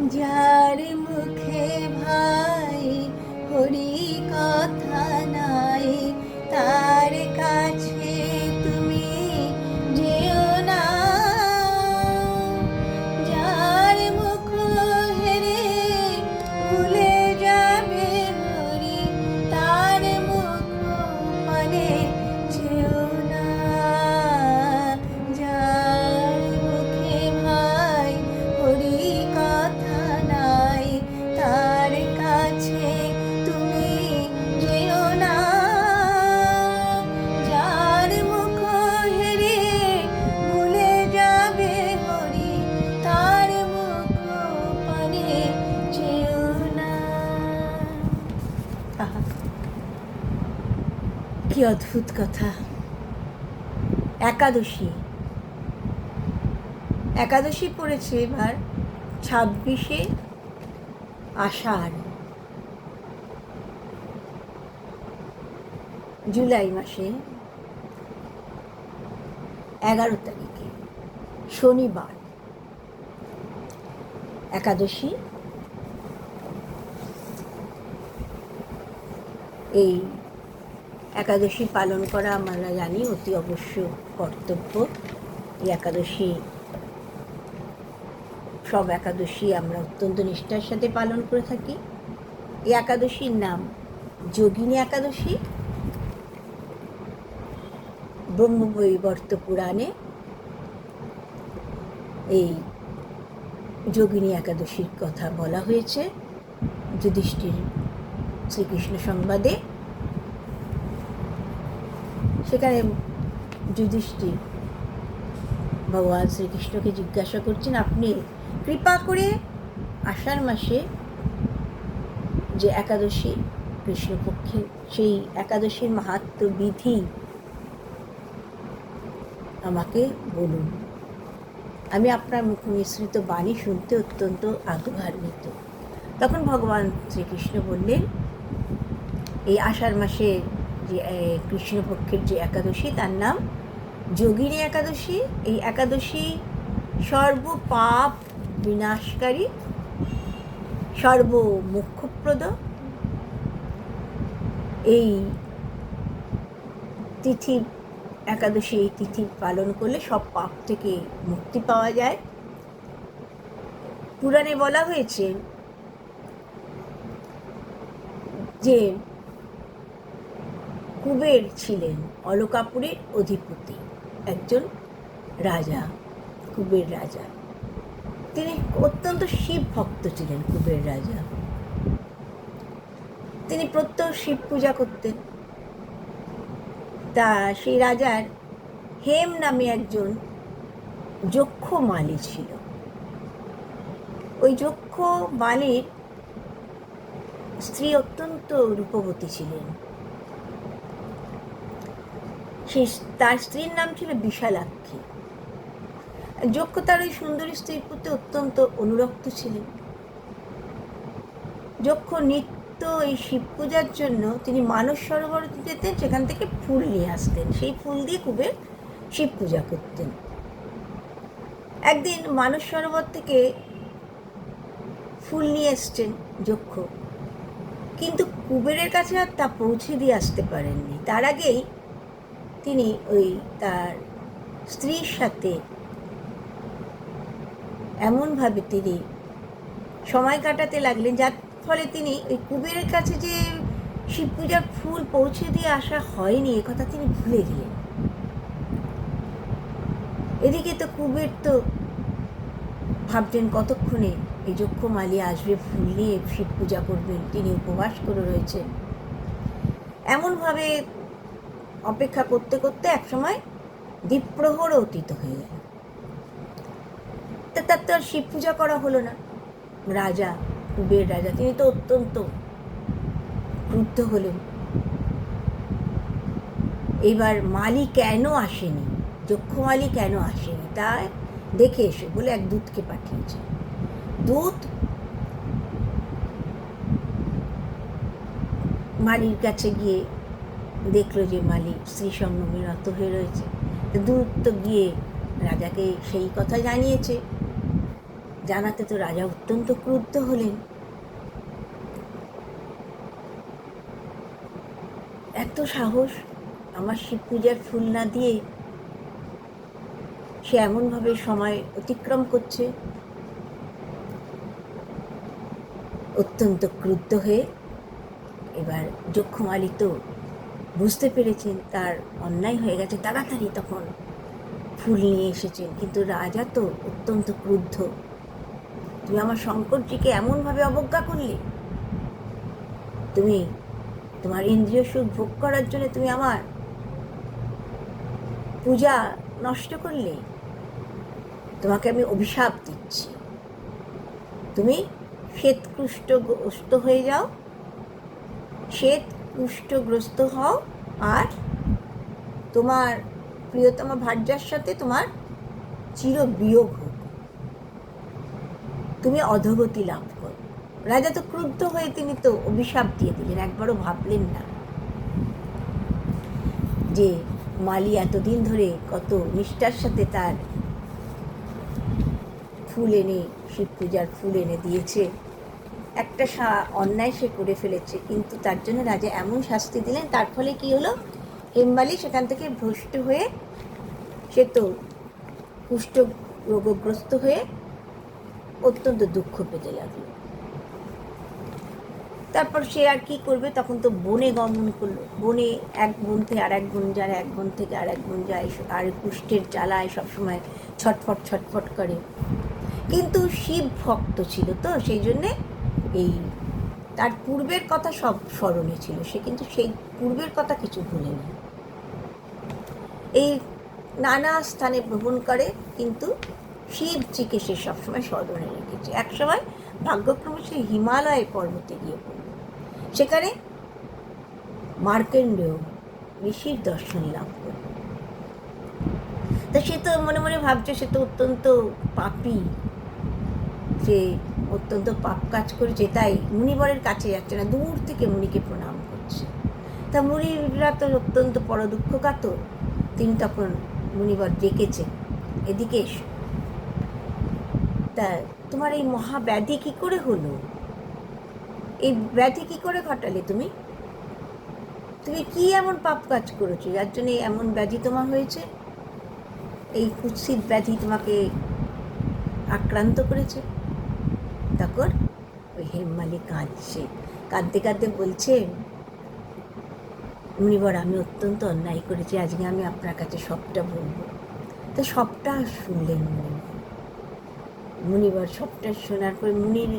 যার মুখে ভাই হরি কথা নাই, তার কাছে তুমি যেও না। যার মুখ হেরে ভুলে যাবে হরি, তার মুখ মানে যেও না। যার মুখে ভাই হরি কথা নাই, তার কাছে তুমি যেও না। যার মুখ হেরে ভুলে যাবে হরি, তার মুখ পানে যেও না। আহা, কি অদ্ভুত কথা। একাদশী একাদশী পড়েছে এবার 26শে আষাঢ়, জুলাই মাসে 11 তারিখে শনিবার একাদশী। এই একাদশী পালন করা আমরা জানি অতি অবশ্য কর্তব্য। এই একাদশী, সব একাদশী আমরা অত্যন্ত নিষ্ঠার সাথে পালন করে থাকি। এই একাদশীর নাম যোগিনী একাদশী। ব্রহ্মবৈবর্ত পুরাণে এই যোগিনী একাদশীর কথা বলা হয়েছে যুধিষ্ঠির শ্রীকৃষ্ণ সংবাদে। সেখানে যুধিষ্ঠির ভগবান শ্রীকৃষ্ণকে জিজ্ঞাসা করছেন, আপনি কৃপা করে আষাঢ় মাসে যে একাদশী কৃষ্ণপক্ষে, সেই একাদশীর মাহাত্ম্য বিধি আমাকে বলুন। আমি আপনার মুখ মিশ্রিত বাণী শুনতে অত্যন্ত আগ্রহান্বিত। তখন ভগবান শ্রীকৃষ্ণ বললেন, এই আষাঢ় মাসে যে কৃষ্ণপক্ষের যে একাদশী, তার নাম যোগিনী একাদশী। এই একাদশী সর্বপাপ বিনাশকারী, সর্বমোক্ষপ্রদ। এই তিথি, একাদশী এই তিথি পালন করলে সব পাপ থেকে মুক্তি পাওয়া যায়। পুরাণে বলা হয়েছে যে কুবের ছিলেন অলকাপুরের অধিপতি, একজন রাজা, কুবের রাজা। তিনি অত্যন্ত শিব ভক্ত ছিলেন কুবের রাজা। তিনি প্রত্যহ শিব পূজা করতেন। তা সেই রাজার হেম নামে একজন যক্ষ মালি ছিল। ওই যক্ষ মালির স্ত্রী অত্যন্ত রূপবতী ছিলেন। সেই তার স্ত্রীর নাম ছিল বিশালাক্ষী। যক্ষ তার ওই সুন্দরী স্ত্রীর প্রতি অত্যন্ত অনুরক্ত ছিলেন। যক্ষ নিত্য এই শিব পূজার জন্য তিনি মানস সরোবর যেতেন, সেখান থেকে ফুল নিয়ে আসতেন। সেই ফুল দিয়ে কুবের শিব পূজা করতেন। একদিন মানস সরোবর থেকে ফুল নিয়ে এসছেন যক্ষ, কিন্তু কুবেরের কাছে আর তা পৌঁছে দিয়ে আসতে পারেননি। তার আগেই তিনি ওই তার স্ত্রীর সাথে এমনভাবে তিনি সময় কাটাতে লাগলেন, যার ফলে তিনি ওই কুবেরের কাছে যে শিব পূজার ফুল পৌঁছে দিয়ে আসা হয়নি এ কথা তিনি ভুলে গেলেন। এদিকে তো কুবের তো ভাবছেন কতক্ষণে এই যক্ষ মালি আসবে, ফুল নিয়ে শিব পূজা করবেন, তিনি উপবাস করে রয়েছেন। এমনভাবে অপেক্ষা করতে করতে একসময় দ্বীপ্রহর অতীত হয়ে গেল। তার তো আর শিব পূজা করা হলো না। রাজা, কুবের রাজা, তিনি তো অত্যন্ত ক্রুদ্ধ হলেন। এইবার মালি কেন আসেনি, যক্ষ মালি কেন আসেনি তা দেখে এসে বলে এক দূতকে পাঠিয়েছে। দূত মালির কাছে গিয়ে দেখলো যে মালি স্ত্রী সঙ্গমে রত হয়ে রয়েছে। দূত তো গিয়ে রাজাকে সেই কথা জানিয়েছে জানাতে তো রাজা অত্যন্ত ক্রুদ্ধ হলেন। এত সাহস, আমার শিব পূজার ফুল না দিয়ে সে এমনভাবে সময় অতিক্রম করছে। অত্যন্ত ক্রুদ্ধ হয়ে এবার যক্ষমালী তো বুঝতে পেরেছেন তার অন্যায় হয়ে গেছে, তাড়াতাড়ি তখন ফুল নিয়ে এসেছেন। কিন্তু রাজা তো অত্যন্ত ক্রুদ্ধ, তুমি আমার শঙ্করজিকে এমনভাবে অবজ্ঞা করলে, তুমি তোমার ইন্দ্রিয় সুখ ভোগ করার জন্য তুমি আমার পূজা নষ্ট করলে, তোমাকে আমি অভিশাপ দিচ্ছি, তুমি শ্বেত কুষ্ঠগ্রস্ত হয়ে যাও, শ্বেত কুষ্ঠগ্রস্ত হও, আর তোমার প্রিয়তমা ভার্যার সাথে তোমার চির বিয়োগ হোক, তুমি অধোগতি লাভ করো। রাজা তো ক্রুদ্ধ হয়ে তিনি তো অভিশাপ দিয়ে দিলেন, একবারও ভাবলেন না যে মালি এতদিন ধরে কত নিষ্ঠার সাথে তার ফুল এনে, শিব পূজার ফুল এনে দিয়েছে, একটা অন্যায় সে করে ফেলেছে, কিন্তু তার জন্য রাজা এমন শাস্তি দিলেন। তার ফলে কি হলো, হেমমালি সেখান থেকে ভ্রষ্ট হয়ে সে তো কুষ্ঠ রোগগ্রস্ত হয়ে অত্যন্ত দুঃখ পেতে লাগলো। তারপর সে আর কি করবে, তখন তো বনে গমন করলো। বনে এক বন থেকে আর এক বন যায়, এক বন থেকে আর এক বন যায়, আর কুষ্ঠের জ্বালায় সবসময় ছটফট ছটফট করে। কিন্তু শিব ভক্ত ছিল তো, সেই জন্যে এই তার পূর্বের কথা সব স্মরণে ছিল, সে কিন্তু সেই পূর্বের কথা কিছু ভুলেনি। এই নানা স্থানে ভ্রমণ করে, কিন্তু শিবজিকে সে সবসময় স্মরণে রেখেছে। একসময় ভাগ্যক্রমে সে হিমালয় পর্বতে গিয়ে পড়ল, সেখানে মার্কেন্ডেয় ঋষির দর্শন লাভ করল। তা সে তো মনে মনে ভাবছে সে তো অত্যন্ত পাপী, সে অত্যন্ত পাপ কাজ করেছে, তাই মুনিবরের কাছে যাচ্ছে না, দূর থেকে মুনিকে প্রণাম করছে। তা মুনিরা তো অত্যন্ত বড় দুঃখ কাতর, তিনি তখন মুনিবর ডেকেছেন, এদিকে এসো, তা তোমার এই মহাব্যাধি কি করে হলো, এই ব্যাধি কি করে ঘটালে, তুমি তুমি কি এমন পাপ কাজ করেছো যার জন্য এমন ব্যাধি তোমার হয়েছে, এই কুৎসিত ব্যাধি তোমাকে আক্রান্ত করেছে। তখন ওই হেমমালি কাঁদছে, কাঁদতে কাঁদতে বলছে, মুনিবর আমি অত্যন্ত অন্যায় করেছি, আজকে আমি আপনার কাছে সবটা বলবো। তো সবটা শুনলেন মুনিবর সবটা শোনার পরে মুনির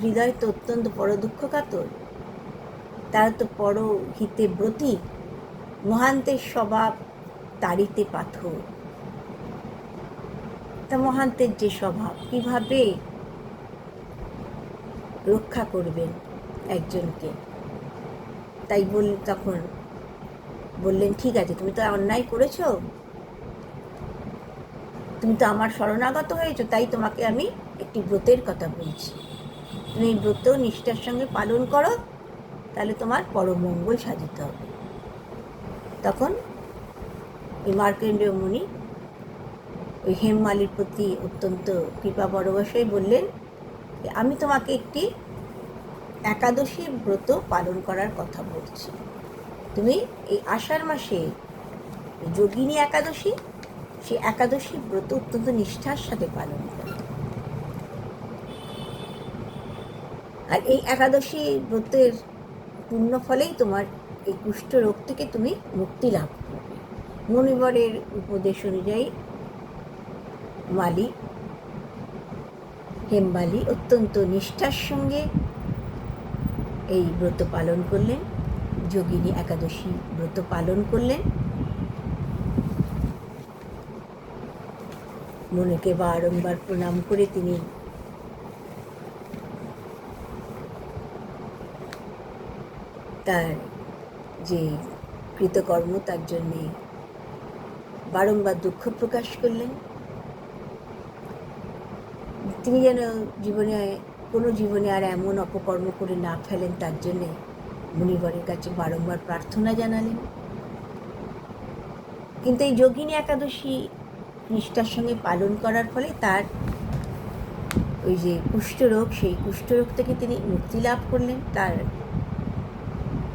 হৃদয় তো অত্যন্ত বড় দুঃখ কাতর, তারা তো পর হিতে ব্রতী, মহান্তের স্বভাব তাড়িতে পাথর। তা মহান্তের যে স্বভাব, কিভাবে রক্ষা করবেন একজনকে, তাই তখন বললেন, ঠিক আছে, তুমি তো অন্যায় করেছো, তুমি তো আমার শরণাগত হয়েছো, তাই তোমাকে আমি একটি ব্রতের কথা বলছি, তুমি এই ব্রত নিষ্ঠার সঙ্গে পালন করো, তাহলে তোমার পরমঙ্গল সাধিত হবে। তখন ওই মার্কেন্ডেয় মুনি ওই হেমমালির প্রতি অত্যন্ত কৃপা পরবশই বললেন, আমি তোমাকে একটি একাদশী ব্রত পালন করার কথা বলছি, তুমি এই আষাঢ় মাসে যোগিনী একাদশী, সেই একাদশী ব্রত অত্যন্ত নিষ্ঠার সাথে পালন করো, আর এই একাদশী ব্রতের পূর্ণ ফলেই তোমার এই কুষ্ঠ রোগ থেকে তুমি মুক্তি লাভ করবে। মুনিবরের উপদেশ অনুযায়ী হেমমালি অত্যন্ত নিষ্ঠার সঙ্গে এই ব্রত পালন করলেন, যোগিনী একাদশী ব্রত পালন করলেন। মনেকে বারংবার প্রণাম করে তিনি তার যে কৃতকর্ম তার জন্যে বারংবার দুঃখ প্রকাশ করলেন। তিনি যেন জীবনে আর এমন অপকর্ম করে না ফেলেন, তার জন্যে মুনিবরের কাছে বারংবার প্রার্থনা জানালেন। কিন্তু এই যোগিনী একাদশী নিষ্ঠার সঙ্গে পালন করার ফলে তার ওই যে কুষ্ঠরোগ, সেই কুষ্ঠরোগ থেকে তিনি মুক্তি লাভ করলেন, তার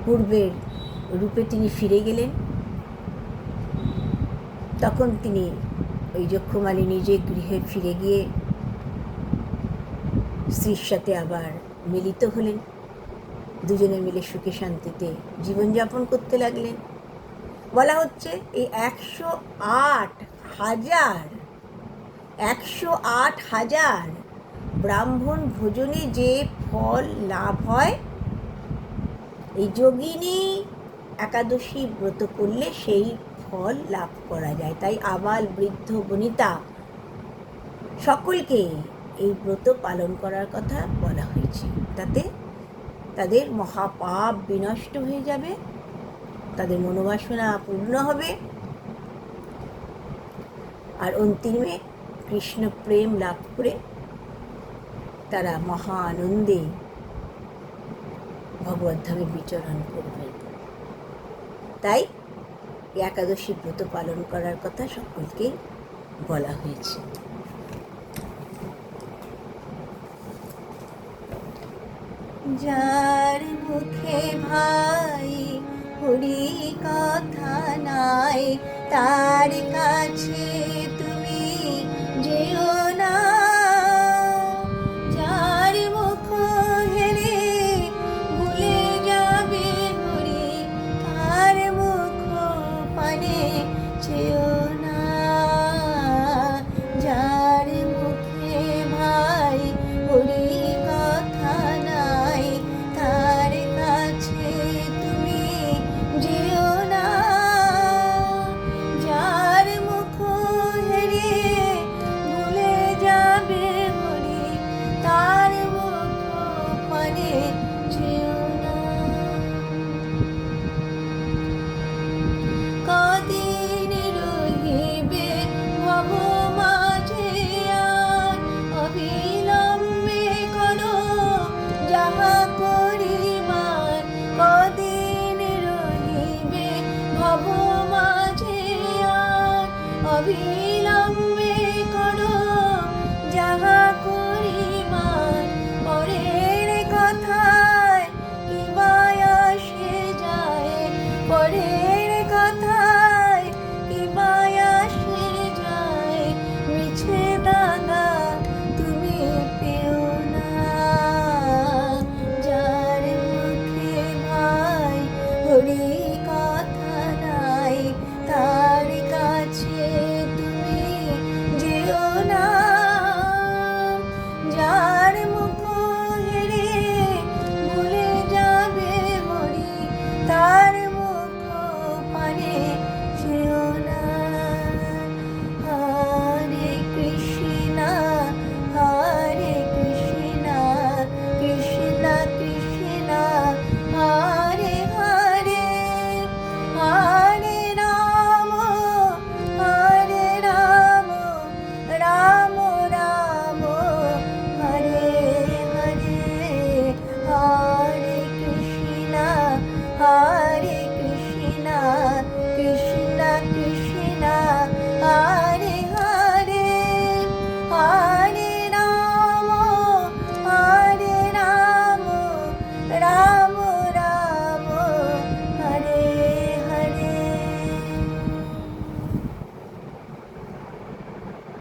পূর্বের রূপে তিনি ফিরে গেলেন। তখন তিনি ওই যক্ষমালী নিজে গৃহে ফিরে গিয়ে স্ত্রীর সাথে আবার মিলিত হলেন। দুজনে মিলে সুখে শান্তিতে জীবনযাপন করতে লাগলেন। বলা হচ্ছে এই 108,000 ব্রাহ্মণ ভোজনে যে ফল লাভ হয়, এই যোগিনী একাদশী ব্রত করলে সেই ফল লাভ করা যায়। তাই আবাল বৃদ্ধ বনিতা সকলকে এই ব্রত পালন করার কথা বলা হয়েছে। তাতে তাদের মহাপাপ বিনষ্ট হয়ে যাবে, তাদের মনোবাসনা পূর্ণ হবে, আর অন্তিমে কৃষ্ণ প্রেম লাভ করে তারা মহা আনন্দে ভগবদ্ধামে বিচরণ করবেন। তাই একাদশী ব্রত পালন করার কথা সকলকেই বলা হয়েছে। যার মুখে ভাই হরি কথা নাই, তার কাছে তুমি যেও